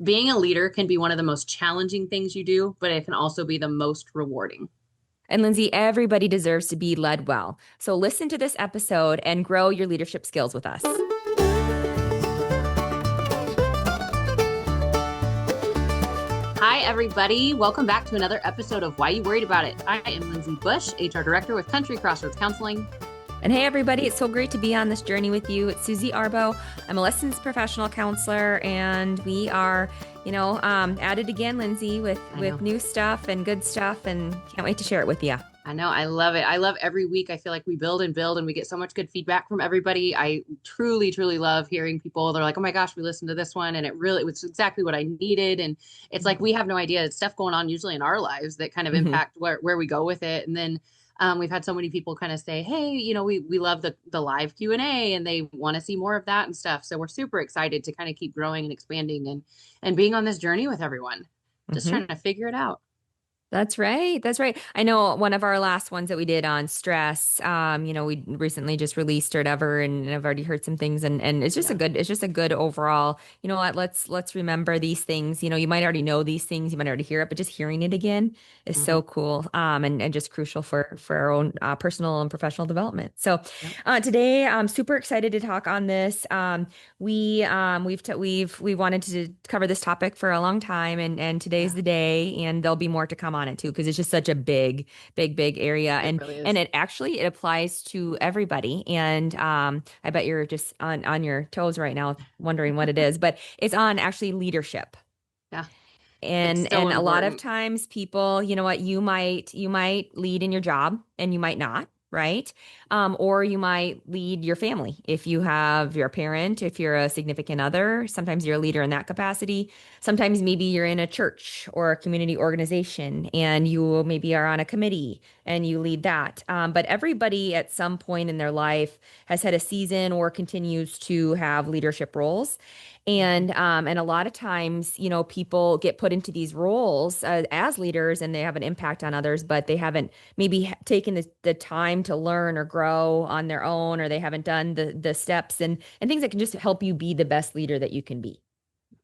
Being a leader can be one of the most challenging things you do, but it can also be the most rewarding. And Lindsay, everybody deserves to be led well. So listen to this episode and grow your leadership skills with us. Hi, everybody. Welcome back to another episode of Why You Worried About It. I am Lindsay Bush, HR Director with Country Crossroads Counseling. And hey, everybody, it's so great to be on this journey with you. It's Susie Arbo. I'm a licensed professional counselor, and we are, at it again, Lindsay, with new stuff and good stuff, and can't wait to share it with you. I know. I love it. I love every week. I feel like we build and build and we get so much good feedback from everybody. I truly, truly love hearing people. They're like, oh my gosh, we listened to this one and it was exactly what I needed. And it's like, we have no idea. It's stuff going on usually in our lives that kind of Mhm. impact where we go with it. And then we've had so many people kind of say, hey, we love the live Q&A and they want to see more of that and stuff. So we're super excited to kind of keep growing and expanding and being on this journey with everyone, just Mhm. trying to figure it out. That's right. That's right. I know one of our last ones that we did on stress, we recently just released or whatever, and I've already heard some things and Yeah. it's just a good overall, you know what, let's remember these things. You know, you might already know these things, you might already hear it, but just hearing it again is Hmm. so cool. And just crucial for our own personal and professional development. So Yep. today I'm super excited to talk on this. We wanted to cover this topic for a long time, and today's Yeah. the day, and there'll be more to come on it too, because it's just such a big area, It and really and is. it applies to everybody. And I bet you're just on your toes right now, wondering what it is, but it's on actually leadership. Yeah. It's so And a lot of important. times people, you know what, you might lead in your job and you might not, right? Or you might lead your family. If you have your parent, if you're a significant other, sometimes you're a leader in that capacity. Sometimes maybe you're in a church or a community organization and you maybe are on a committee and you lead that. But everybody at some point in their life has had a season or continues to have leadership roles. Mhm. And a lot of times, people get put into these roles as leaders and they have an impact on others, but they haven't maybe taken the time to learn or grow on their own, or they haven't done the steps and things that can just help you be the best leader that you can be.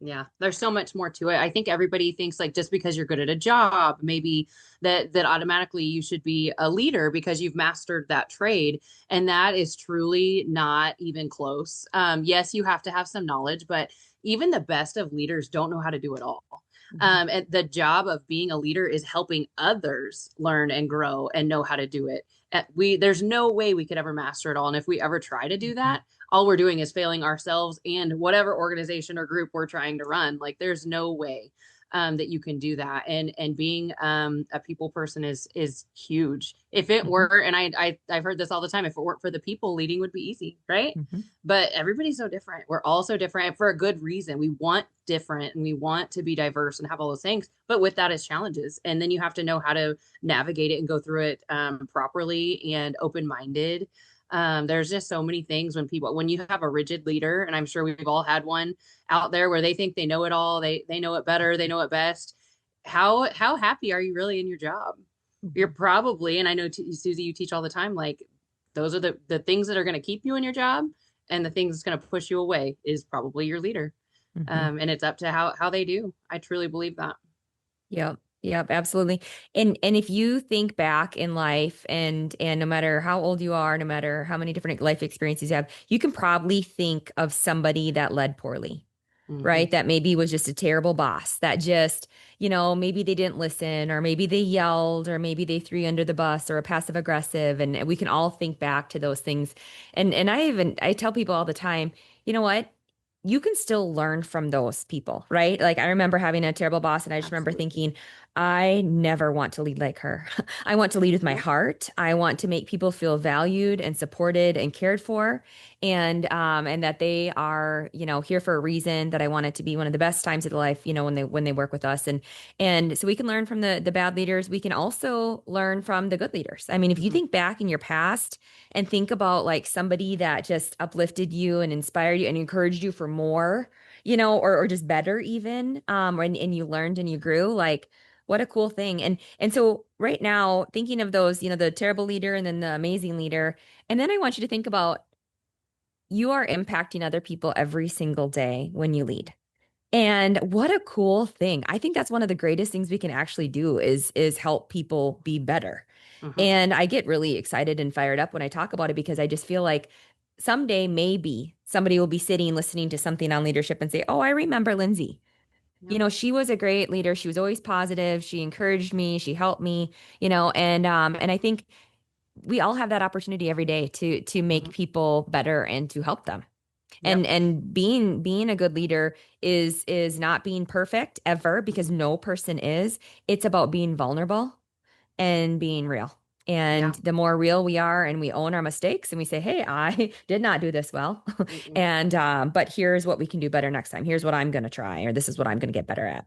Yeah, there's so much more to it. I think everybody thinks like just because you're good at a job, maybe that automatically you should be a leader because you've mastered that trade, and that is truly not even close. Yes, you have to have some knowledge, but even the best of leaders don't know how to do it all. Mhm. And the job of being a leader is helping others learn and grow and know how to do it. There's no way we could ever master it all, and if we ever try to do Mhm. that, all we're doing is failing ourselves and whatever organization or group we're trying to run. Like there's no way that you can do that. And being a people person is huge. If it Mhm. were, and I've heard this all the time, if it weren't for the people, leading would be easy, right? Mhm. But everybody's so different. We're all so different for a good reason. We want different and we want to be diverse and have all those things. But with that is challenges. And then you have to know how to navigate it and go through it properly and open minded. There's just so many things when you have a rigid leader, and I'm sure we've all had one out there where they think they know it all, they know it better, they know it best. How happy are you really in your job? You're Mhm. probably, and I know Susie, you teach all the time, like those are the things that are going to keep you in your job, and the things that's going to push you away is probably your leader. Mhm. And it's up to how they do. I truly believe that. Yep. Yep, absolutely. And if you think back in life, and no matter how old you are, no matter how many different life experiences you have, you can probably think of somebody that led poorly, Hmm. right? That maybe was just a terrible boss, that just, maybe they didn't listen, or maybe they yelled, or maybe they threw you under the bus, or a passive aggressive. And we can all think back to those things. And I tell people all the time, you know what? You can still learn from those people, right? Like I remember having a terrible boss, and I just remember Absolutely. thinking, I never want to lead like her. I want to lead with my Yep. heart. I want to make people feel valued and supported and cared for, and that they are, here for a reason, that I want it to be one of the best times of their life, when they work with us. And so we can learn from the bad leaders. We can also learn from the good leaders. I mean, if you Hmm. think back in your past and think about like somebody that just uplifted you and inspired you and encouraged you for more, or just better even, and you learned and you grew, like what a cool thing. And so right now, thinking of those, the terrible leader and then the amazing leader, and then I want you to think about, you are impacting other people every single day when you lead. And what a cool thing. I think that's one of the greatest things we can actually do is help people be better. Hmm. And I get really excited and fired up when I talk about it because I just feel like someday maybe somebody will be sitting listening to something on leadership and say, "Oh, I remember Lindsay. Yep. She was a great leader. She was always positive. She encouraged me. She helped me, and I think we all have that opportunity every day to make Hmm. people better and to help them. Yep. And being a good leader is not being perfect ever because Hmm. no person is. It's about being vulnerable and being real. And Yeah. the more real we are and we own our mistakes and we say, "Hey, I did not do this well." Mm-mm. And but here's what we can do better next time. Here's what I'm going to try, or this is what I'm going to get better at.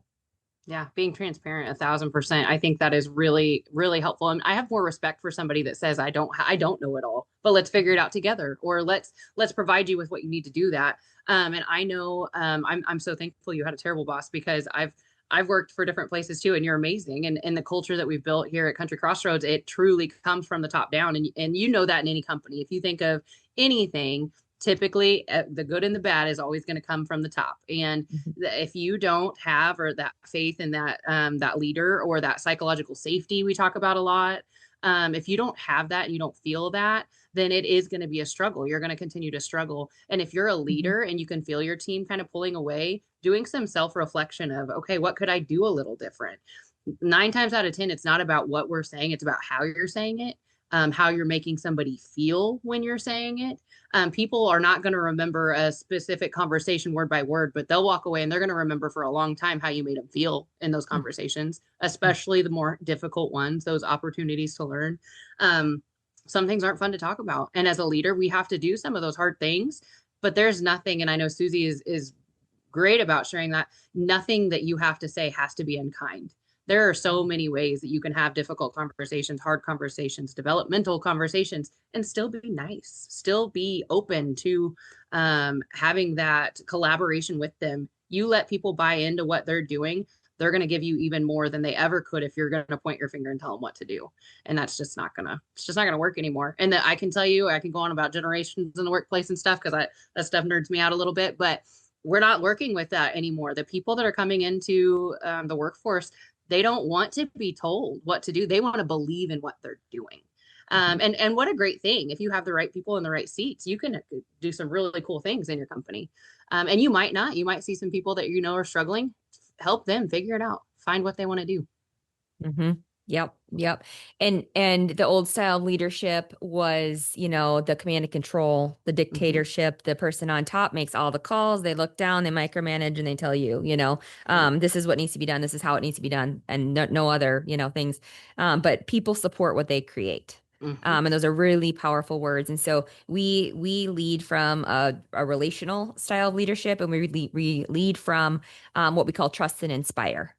Yeah, being transparent 1,000%. I think that is really, really helpful. And I have more respect for somebody that says, I don't know it all, but let's figure it out together, or let's provide you with what you need to do that. And I know, I'm so thankful you had a terrible boss, because I've worked for different places too, and you're amazing. And the culture that we've built here at Country Crossroads, it truly comes from the top down. And you know that in any company, if you think of anything, typically the good and the bad is always going to come from the top. And Mhm. if you don't have, or that faith in that leader, or that psychological safety we talk about a lot, if you don't have that and you don't feel that, then it is going to be a struggle. You're going to continue to struggle. And if you're a Mhm. leader and you can feel your team kind of pulling away, doing some self-reflection of, okay, what could I do a little different? 9 times out of 10, it's not about what we're saying, it's about how you're saying it, how you're making somebody feel when you're saying it. People are not going to remember a specific conversation word by word, but they'll walk away and they're going to remember for a long time how you made them feel in those conversations, especially the more difficult ones, those opportunities to learn. Um, some things aren't fun to talk about. And as a leader, we have to do some of those hard things, but there's nothing, and I know Susie is great about sharing that. Nothing that you have to say has to be unkind. There are so many ways that you can have difficult conversations, hard conversations, developmental conversations, and still be nice, still be open to having that collaboration with them. You let people buy into what they're doing, they're going to give you even more than they ever could if you're going to point your finger and tell them what to do. And that's just not going to, it's just not going to work anymore. And that, I can tell you, I can go on about generations in the workplace and stuff, because that stuff nerds me out a little bit, but we're not working with that anymore. The people that are coming into the workforce, they don't want to be told what to do. They want to believe in what they're doing. Mhm. And what a great thing. If you have the right people in the right seats, you can do some really cool things in your company. And you might not. You might see some people that you know are struggling. Help them figure it out. Find what they want to do. Hmm. Yep, yep. And the old style of leadership was, the command and control, the Hmm. dictatorship. The person on top makes all the calls. They look down, they micromanage, and they tell you, Yep. this is what needs to be done. This is how it needs to be done, and no other, things. But people support what they create. Hmm. And those are really powerful words. And so we lead from a relational style of leadership, and we lead from what we call trust and inspire.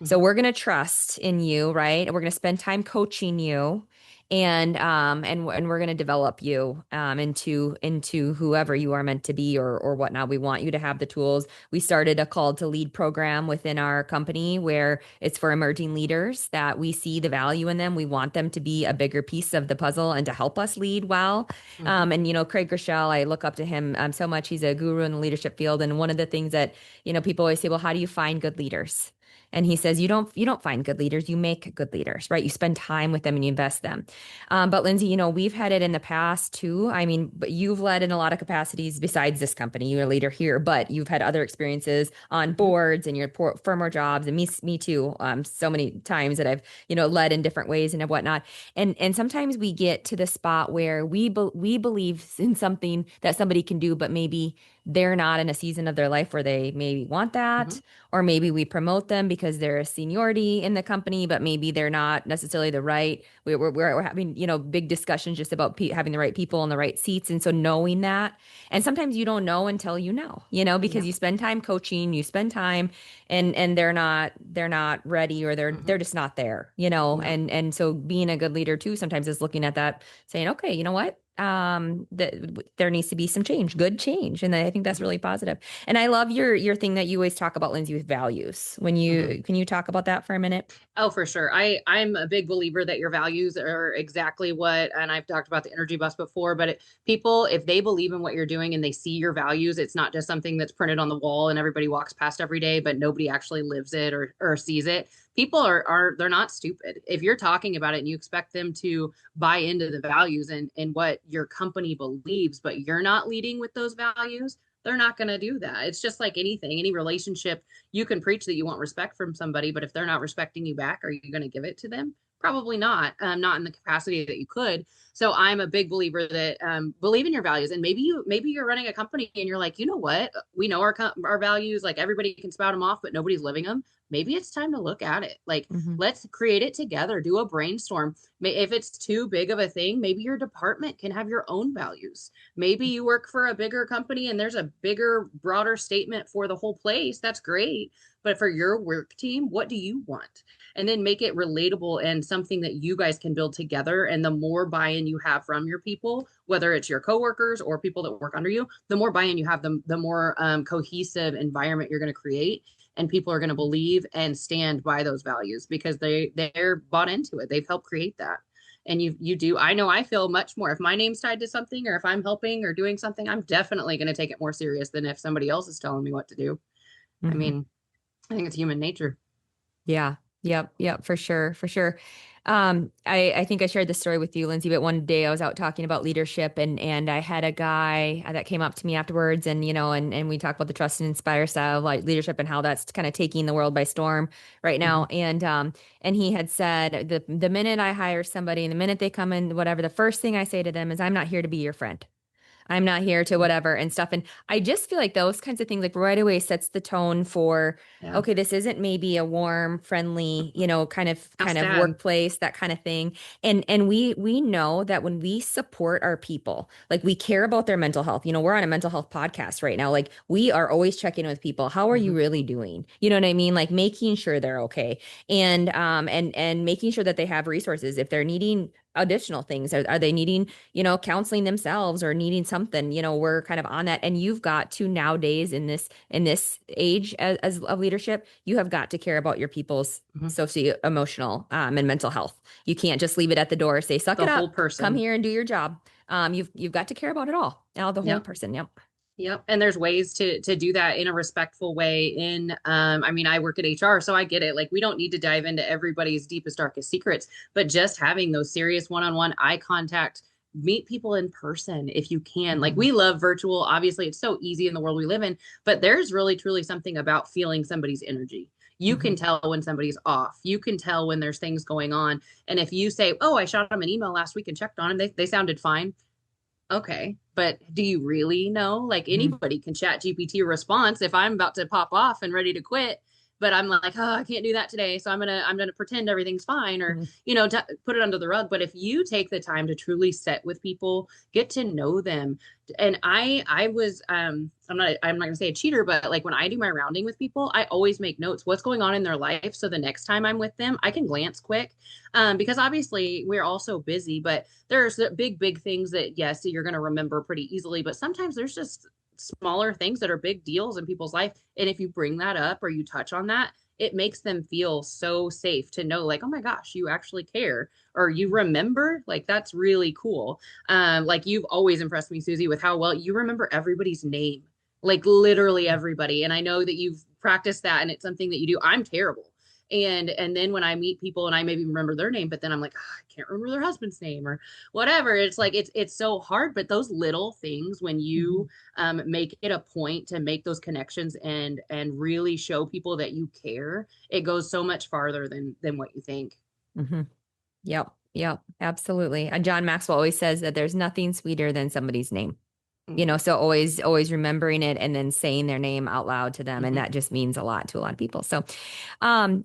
So Hmm. we're going to trust in you, right? And we're going to spend time coaching you and we're going to develop you into whoever you are meant to be or whatnot. We want you to have the tools. We started a call to lead program within our company where it's for emerging leaders that we see the value in them. We want them to be a bigger piece of the puzzle and to help us lead well. Hmm. And Craig Groeschel, I look up to him so much. He's a guru in the leadership field. And one of the things that, people always say, well, how do you find good leaders? And he says, you don't find good leaders, you make good leaders, right? You spend time with them and you invest them. But Lindsay, we've had it in the past too. I mean, but you've led in a lot of capacities besides this company. You're a leader here, but you've had other experiences on Hmm. boards and your firmer jobs, and me too. So many times that I've led in different ways and whatnot. And sometimes we get to the spot where we believe in something that somebody can do, but maybe they're not in a season of their life where they maybe want Hmm. that, or maybe we promote them because they're a seniority in the company, but maybe they're not necessarily the right. We're having, big discussions just about having the right people in the right seats. And so knowing that, and sometimes you don't know until because Yeah. you spend time coaching, you spend time and they're not ready or they're Hmm. they're just not there, Yep. and so being a good leader too sometimes is looking at that saying, okay, you know what? that there needs to be some change, good change. And I think that's really positive. And I love your thing that you always talk about, Lindsay, with values. When Mhm. you can you talk about that for a minute? Oh, for sure. I'm a big believer that your values are exactly what, and I've talked about the energy bus before, but people, if they believe in what you're doing and they see your values, it's not just something that's printed on the wall and everybody walks past every day, but nobody actually lives it or sees it. People they're not stupid. If you're talking about it and you expect them to buy into the values and what your company believes, but you're not leading with those values, they're not going to do that. It's just like anything, any relationship. You can preach that you want respect from somebody, but if they're not respecting you back, are you going to give it to them? Probably not. Not in the capacity that you could. So I'm a big believer that believe in your values. And maybe you're running a company and you're like, you know what? We know our values. Like everybody can spout them off, but nobody's living them. Maybe it's time to look at it. Like Hmm. let's create it together. Do a brainstorm. If it's too big of a thing, maybe your department can have your own values. Maybe you work for a bigger company and there's a bigger, broader statement for the whole place. That's great. But for your work team, what do you want? And then make it relatable and something that you guys can build together. And the more buy-in you have from your people, whether it's your coworkers or people that work under you, the more buy-in you have, the more cohesive environment you're going to create. And people are going to believe and stand by those values because they're bought into it. They've helped create that. And you do. I know I feel much more if my name's tied to something or if I'm helping or doing something, I'm definitely going to take it more serious than if somebody else is telling me what to do. I Hmm. mean, I think it's human nature. Yeah. Yep. Yep. For sure. For sure. I think I shared this story with you, Lindsay, but one day I was out talking about leadership and I had a guy that came up to me afterwards and, and we talked about the trust and inspire style of like leadership and how that's kind of taking the world by storm right now. Hmm. And he had said the minute I hire somebody and the minute they come in, whatever, the first thing I say to them is, I'm not here to be your friend. I'm not here to whatever and stuff. And I just feel like those kinds of things, like right away, sets the tone for, Yeah. okay, this isn't maybe a warm, friendly, How kind of sad. workplace, that kind of thing. And we know that when we support our people, like we care about their mental health. We're on a mental health podcast right now. Like we are always checking with people. How are you Hmm. really doing? You know what I mean? Like making sure they're okay. And making sure that they have resources if they're needing additional things. Are they needing counseling themselves or needing something, we're kind of on that. And you've got to nowadays in this age as of leadership, you have got to care about your people's Hmm. socio-emotional and mental health. You can't just leave it at the door, say, suck The it whole up, come person. here and do your job. You've got to care about it all the whole Yep. person. Yep. Yep. And there's ways to do that in a respectful way. I mean, I work at HR, so I get it. Like we don't need to dive into everybody's deepest, darkest secrets, but just having those serious one-on-one eye contact, meet people in person if you can. Like Hmm. we love virtual. Obviously, it's so easy in the world we live in, but there's really truly something about feeling somebody's energy. You can Hmm. tell when somebody's off. You can tell when there's things going on. And if you say, "Oh, I shot them an email last week and checked on them. They sounded fine." Okay, but do you really know? Like Hmm. anybody can chat GPT a response if I'm about to pop off and ready to quit, but I'm like, oh, I can't do that today, so I'm gonna pretend everything's fine or Hmm. put it under the rug. But if you take the time to truly sit with people, get to know them, and I was I'm not gonna say a cheater, but like when I do my rounding with people, I always make notes what's going on in their life, so the next time I'm with them, I can glance quick, because obviously we're all so busy, but there's the big things that yes you're going to remember pretty easily, but sometimes there's just smaller things that are big deals in people's life, and if you bring that up or you touch on that, it makes them feel so safe to know like, oh my gosh, you actually care or you remember. Like that's really cool. Like you've always impressed me, Susie, with how well you remember everybody's name, like literally everybody. And I know that you've practiced that and it's something that you do. I'm terrible. And then when I meet people and I maybe remember their name, but then I'm like, oh, I can't remember their husband's name or whatever. It's like it's so hard. But those little things, when Hmm. you make it a point to make those connections and really show people that you care, it goes so much farther than what you think. Hmm. Yep. Yep. Absolutely. And John Maxwell always says that there's nothing sweeter than somebody's name. Mm-hmm. So always remembering it and then saying their name out loud to them. And Mm-hmm. that just means a lot to a lot of people. So,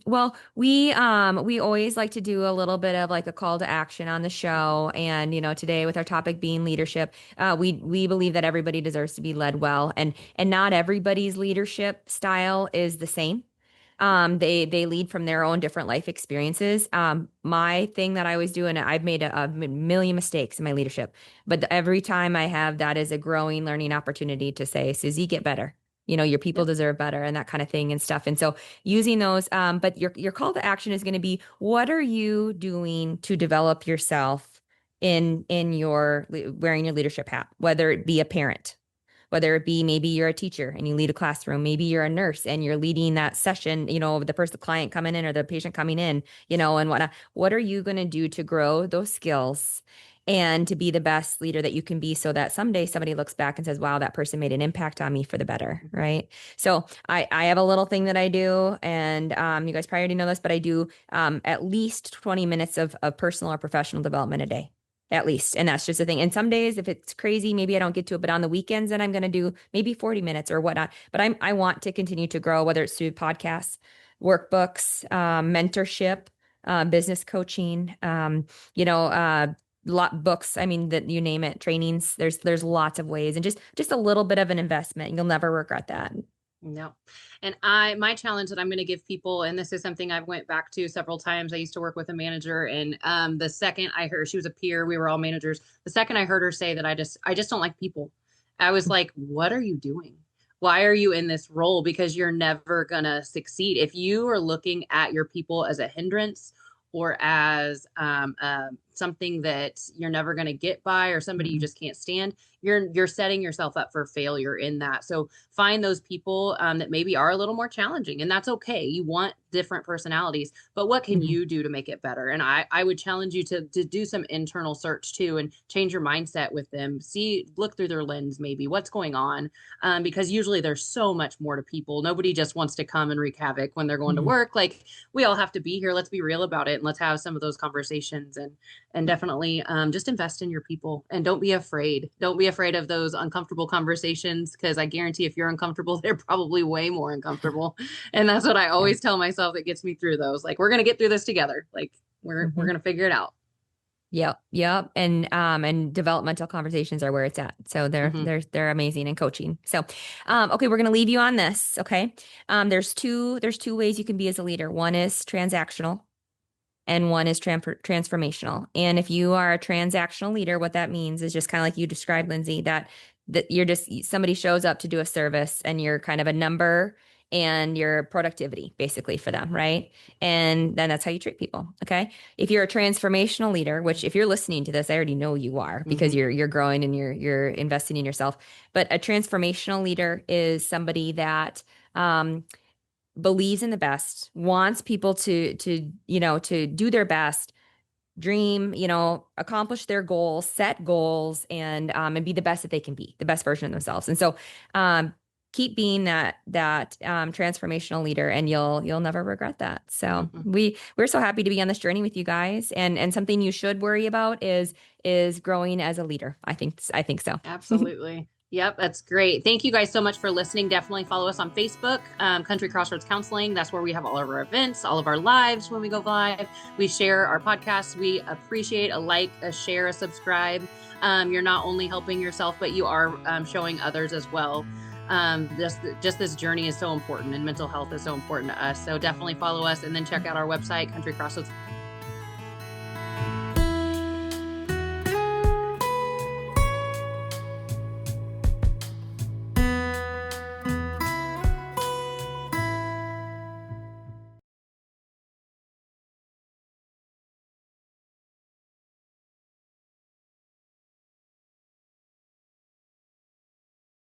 well, we always like to do a little bit of like a call to action on the show. And, today with our topic being leadership, we believe that everybody deserves to be led well and not everybody's leadership style is the same. They lead from their own different life experiences. My thing that I always do, and I've made a million mistakes in my leadership, but every time I have that is a growing, learning opportunity to say, Susie, get better. Your people Yep. deserve better and that kind of thing and stuff. And so using those, but your call to action is going to be, what are you doing to develop yourself in your wearing your leadership hat, whether it be a parent, whether it be maybe you're a teacher and you lead a classroom, maybe you're a nurse and you're leading that session, the person, the client coming in or the patient coming in, and whatnot. What are you going to do to grow those skills and to be the best leader that you can be so that someday somebody looks back and says, wow, that person made an impact on me for the better, right? So I have a little thing that I do, and you guys probably already know this, but I do at least 20 minutes of personal or professional development a day at least. And that's just the thing. And some days, if it's crazy, maybe I don't get to it. But on the weekends, then I'm going to do maybe 40 minutes or whatnot. But I want to continue to grow, whether it's through podcasts, workbooks, mentorship, business coaching, lot books. I mean, that you name it, trainings. There's lots of ways, and just a little bit of an investment. You'll never regret that. No. And my challenge that I'm going to give people, and this is something I've went back to several times. I used to work with a manager, and the second I heard, she was a peer, we were all managers. The second I heard her say that I just don't like people, I was like, what are you doing? Why are you in this role? Because you're never going to succeed. If you are looking at your people as a hindrance or as something that you're never going to get by, or somebody you Mhm. just can't stand, you're setting yourself up for failure in that. So find those people that maybe are a little more challenging, and that's okay. You want different personalities, but what can Mhm. you do to make it better? And I would challenge you to do some internal search too, and change your mindset with them. Look through their lens, maybe what's going on, because usually there's so much more to people. Nobody just wants to come and wreak havoc when they're going to Mhm. work. Like, we all have to be here. Let's be real about it, and let's have some of those conversations, and definitely just invest in your people, and don't be afraid. Don't be afraid of those uncomfortable conversations, because I guarantee if you're uncomfortable, they're probably way more uncomfortable. And that's what I Yeah. always tell myself that gets me through those. Like, we're going to get through this together. Like, we're Mhm. going to figure it out. Yep, yep. And developmental conversations are where it's at. So they're Hmm. they're they're amazing in coaching. So okay, we're gonna leave you on this. Okay. There's two ways you can be as a leader. One is transactional and one is transformational. And if you are a transactional leader, what that means is just kind of like you described, Lindsay, that you're just somebody shows up to do a service and you're kind of a number and your productivity basically for them, right? And then that's how you treat people. Okay. If you're a transformational leader, which if you're listening to this, I already know you are because Hmm. you're growing and you're investing in yourself. But a transformational leader is somebody that believes in the best, wants people to do their best, dream, accomplish their goals, set goals, and be the best that they can be, the best version of themselves. And so, keep being that transformational leader, and you'll never regret that. So Hmm. we're so happy to be on this journey with you guys, and something you should worry about is growing as a leader. I think so. Absolutely. Yep, that's great. Thank you guys so much for listening. Definitely follow us on Facebook, Country Crossroads Counseling. That's where we have all of our events, all of our lives when we go live. We share our podcasts. We appreciate a like, a share, a subscribe. You're not only helping yourself, but you are showing others as well. Just this journey is so important, and mental health is so important to us. So definitely follow us, and then check out our website, Country Crossroads